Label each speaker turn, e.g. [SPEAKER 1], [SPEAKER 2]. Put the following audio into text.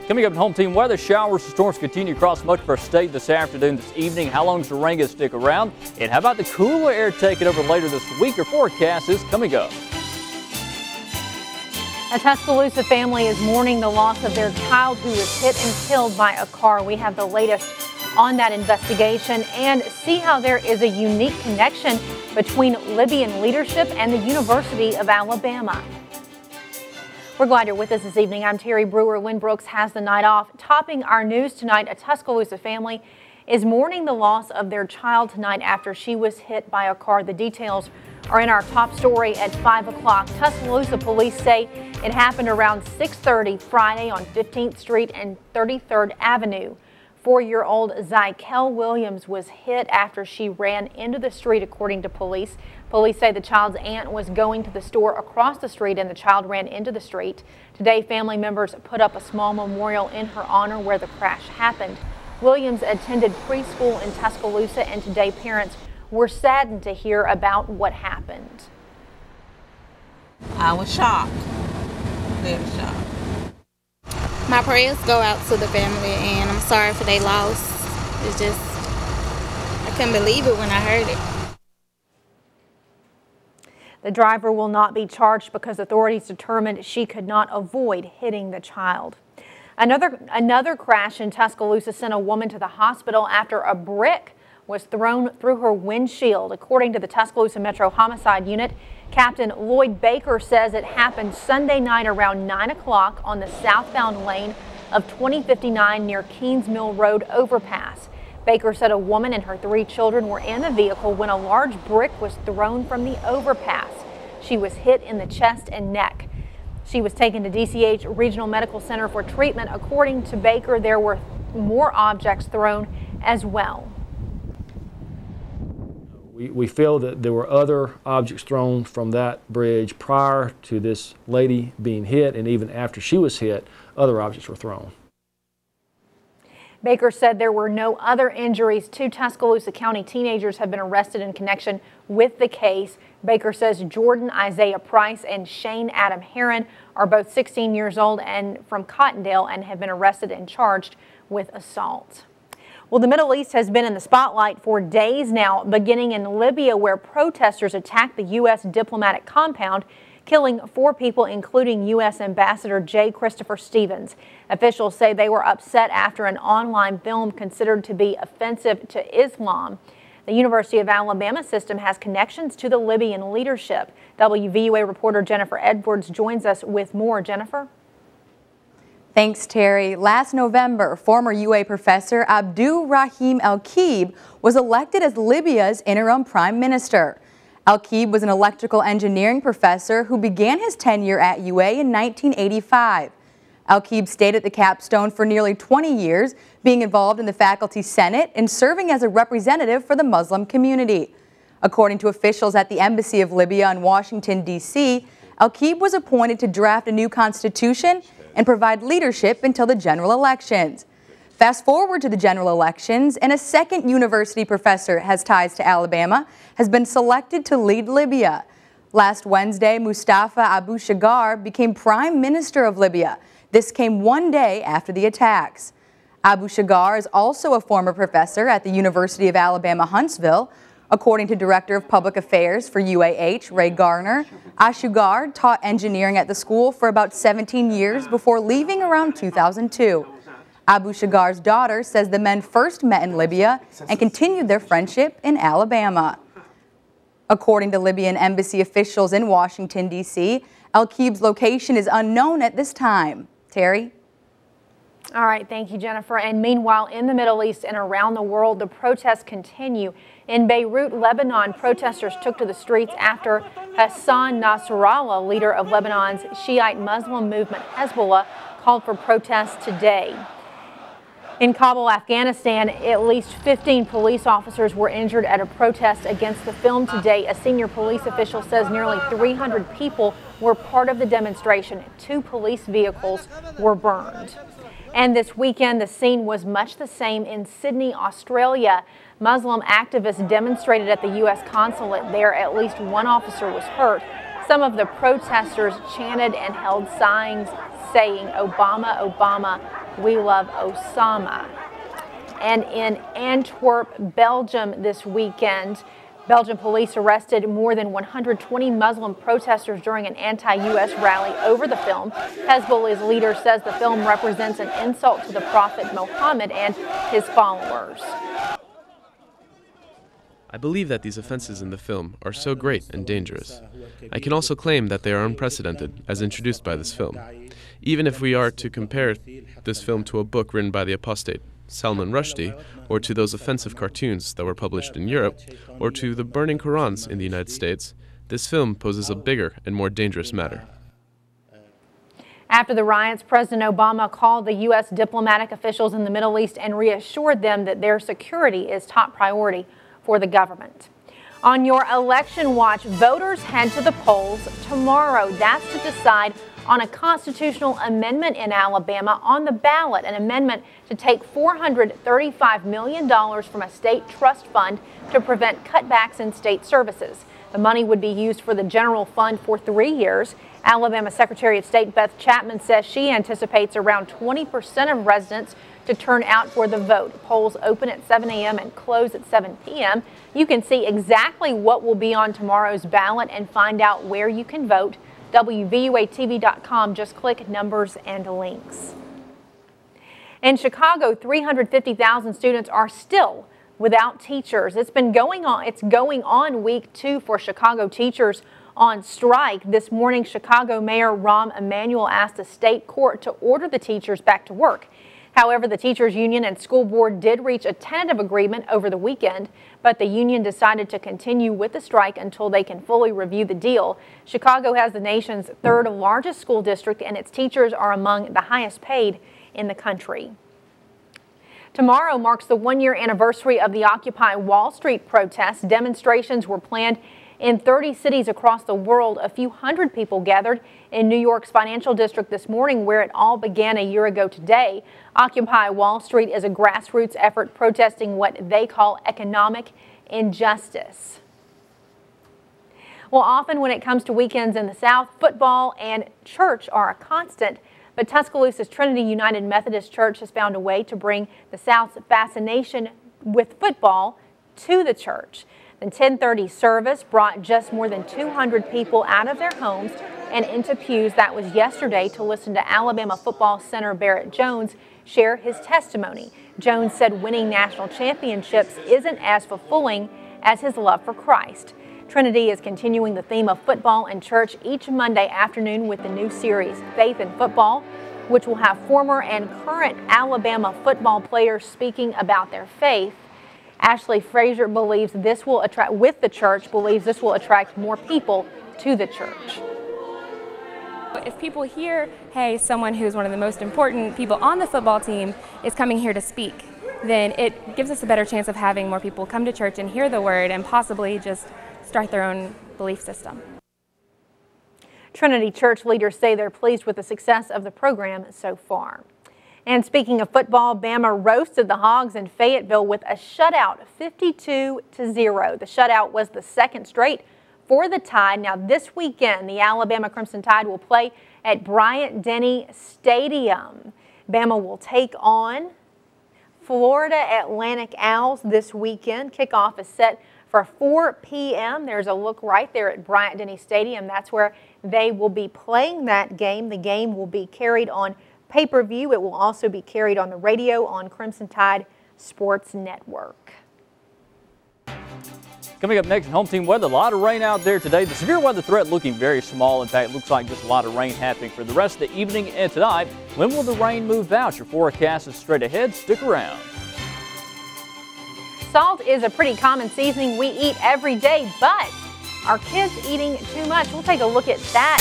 [SPEAKER 1] Coming up in home team weather, showers and storms continue across much of our state this afternoon, this evening. How long does the rain going to stick around? And how about the cooler air taking over later this week? Your forecast is coming up.
[SPEAKER 2] A Tuscaloosa family is mourning the loss of their child who was hit and killed by a car. We have the latest on that investigation and see how there is a unique connection between Libyan leadership and the University of Alabama. We're glad you're with us this evening. I'm Terry Brewer. Lynn Brooks has the night off. Topping our news tonight, a Tuscaloosa family is mourning the loss of their child tonight after she was hit by a car. The details are in our top story at 5 o'clock. Tuscaloosa police say it happened around 6:30 Friday on 15th Street and 33rd Avenue. 4-year-old Zykel Williams was hit after she ran into the street, according to police. Police say the child's aunt was going to the store across the street and the child ran into the street. Today, family members put up a small memorial in her honor where the crash happened. Williams attended preschool in Tuscaloosa, and today parents were saddened to hear about what happened.
[SPEAKER 3] I was shocked, very shocked. My prayers go out to the family, and I'm sorry for their loss. It's just, I couldn't believe it when I heard it.
[SPEAKER 2] The driver will not be charged because authorities determined she could not avoid hitting the child. Another crash in Tuscaloosa sent a woman to the hospital after a brick was thrown through her windshield. According to the Tuscaloosa Metro Homicide Unit, Captain Loyd Baker says it happened Sunday night around 9 o'clock on the southbound lane of 2059 near Keens Mill Road overpass. Baker said a woman and her 3 children were in the vehicle when a large brick was thrown from the overpass. She was hit in the chest and neck. She was taken to DCH Regional Medical Center for treatment. According to Baker, there were more objects thrown as well.
[SPEAKER 4] We feel that there were other objects thrown from that bridge prior to this lady being hit, and even after she was hit, other objects were thrown.
[SPEAKER 2] Baker said there were no other injuries. 2 Tuscaloosa County teenagers have been arrested in connection with the case. Baker says Jordan Isaiah Price and Shane Adam Heron are both 16 years old and from Cottondale and have been arrested and charged with assault. Well, the Middle East has been in the spotlight for days now, beginning in Libya, where protesters attacked the U.S. diplomatic compound, killing 4 people, including U.S. Ambassador J. Christopher Stevens. Officials say they were upset after an online film considered to be offensive to Islam. The University of Alabama system has connections to the Libyan leadership. WVUA reporter Jennifer Edwards joins us with more. Jennifer?
[SPEAKER 5] Thanks, Terry. Last November, former UA professor Abdul Rahim Al-Kib was elected as Libya's interim prime minister. Al-Kib was an electrical engineering professor who began his tenure at UA in 1985. Al-Kib stayed at the capstone for nearly 20 years, being involved in the faculty senate and serving as a representative for the Muslim community. According to officials at the Embassy of Libya in Washington, D.C., Al-Kib was appointed to draft a new constitution and provide leadership until the general elections. Fast forward to the general elections, and a second university professor has ties to Alabama has been selected to lead Libya. Last Wednesday, Mustafa Abu Shagar became prime minister of Libya. This came one day after the attacks. Abu Shagar is also a former professor at the University of Alabama, Huntsville. According to Director of Public Affairs for UAH, Ray Garner, Ashugar taught engineering at the school for about 17 years before leaving around 2002. Abu Shagar's daughter says the men first met in Libya and continued their friendship in Alabama. According to Libyan embassy officials in Washington, D.C., Al-Kib's location is unknown at this time. Terry?
[SPEAKER 2] All right, thank you, Jennifer. And meanwhile, in the Middle East and around the world, the protests continue. In Beirut, Lebanon, protesters took to the streets after Hassan Nasrallah, leader of Lebanon's Shiite Muslim movement Hezbollah, called for protests today. In Kabul, Afghanistan, at least 15 police officers were injured at a protest against the film today. A senior police official says nearly 300 people were part of the demonstration. 2 police vehicles were burned. And this weekend, the scene was much the same in Sydney, Australia. Muslim activists demonstrated at the U.S. consulate there. At least 1 officer was hurt. Some of the protesters chanted and held signs saying, "Obama, Obama, We Love Osama. And in Antwerp, Belgium this weekend, Belgian police arrested more than 120 Muslim protesters during an anti-U.S. rally over the film. Hezbollah's leader says the film represents an insult to the Prophet Muhammad and his followers.
[SPEAKER 6] I believe that these offenses in the film are so great and dangerous. I can also claim that they are unprecedented, as introduced by this film. Even if we are to compare this film to a book written by the apostate Salman Rushdie, or to those offensive cartoons that were published in Europe, or to the burning Qurans in the United States, this film poses a bigger and more dangerous matter.
[SPEAKER 2] After the riots, President Obama called the U.S. diplomatic officials in the Middle East and reassured them that their security is top priority for the government. On your election watch, voters head to the polls tomorrow. That's to decide on a constitutional amendment in Alabama on the ballot, an amendment to take $435 million from a state trust fund to prevent cutbacks in state services. The money would be used for the general fund for 3 years. Alabama Secretary of State Beth Chapman says she anticipates around 20% of residents to turn out for the vote. Polls open at 7 a.m. and close at 7 p.m. You can see exactly what will be on tomorrow's ballot and find out where you can vote. WVUATV.com. Just click numbers and links. In Chicago, 350,000 students are still without teachers. It's going on week 2 for Chicago teachers on strike. This morning, Chicago Mayor Rahm Emanuel asked a state court to order the teachers back to work. However, the teachers union and school board did reach a tentative agreement over the weekend, but the union decided to continue with the strike until they can fully review the deal. Chicago has the nation's 3rd largest school district, and its teachers are among the highest paid in the country. Tomorrow marks the 1-year anniversary of the Occupy Wall Street protests. Demonstrations were planned in 30 cities across the world. A few hundred people gathered in New York's financial district this morning, where it all began a year ago today. Occupy Wall Street is a grassroots effort protesting what they call economic injustice. Well, often when it comes to weekends in the South, football and church are a constant. But Tuscaloosa's Trinity United Methodist Church has found a way to bring the South's fascination with football to the church. The 10:30 service brought just more than 200 people out of their homes and into pews. That was yesterday to listen to Alabama football center Barrett Jones share his testimony. Jones said winning national championships isn't as fulfilling as his love for Christ. Trinity is continuing the theme of football and church each Monday afternoon with the new series, Faith in Football, which will have former and current Alabama football players speaking about their faith. Ashley Frazier believes this will attract more people to the church.
[SPEAKER 7] If people hear, hey, someone who's one of the most important people on the football team is coming here to speak, then it gives us a better chance of having more people come to church and hear the word and possibly just start their own belief system.
[SPEAKER 2] Trinity Church leaders say they're pleased with the success of the program so far. And speaking of football, Bama roasted the Hogs in Fayetteville with a shutout, 52-0. The shutout was the second straight for the Tide. Now this weekend, the Alabama Crimson Tide will play at Bryant-Denny Stadium. Bama will take on Florida Atlantic Owls this weekend. Kickoff is set for 4 p.m. There's a look right there at Bryant-Denny Stadium. That's where they will be playing that game. The game will be carried on pay-per-view. It will also be carried on the radio on Crimson Tide Sports Network.
[SPEAKER 1] Coming up next, home team weather. A lot of rain out there today. The severe weather threat looking very small. In fact, it looks like just a lot of rain happening for the rest of the evening and tonight. When will the rain move out? Your forecast is straight ahead. Stick around.
[SPEAKER 2] Salt is a pretty common seasoning we eat every day, but are kids eating too much? We'll take a look at that.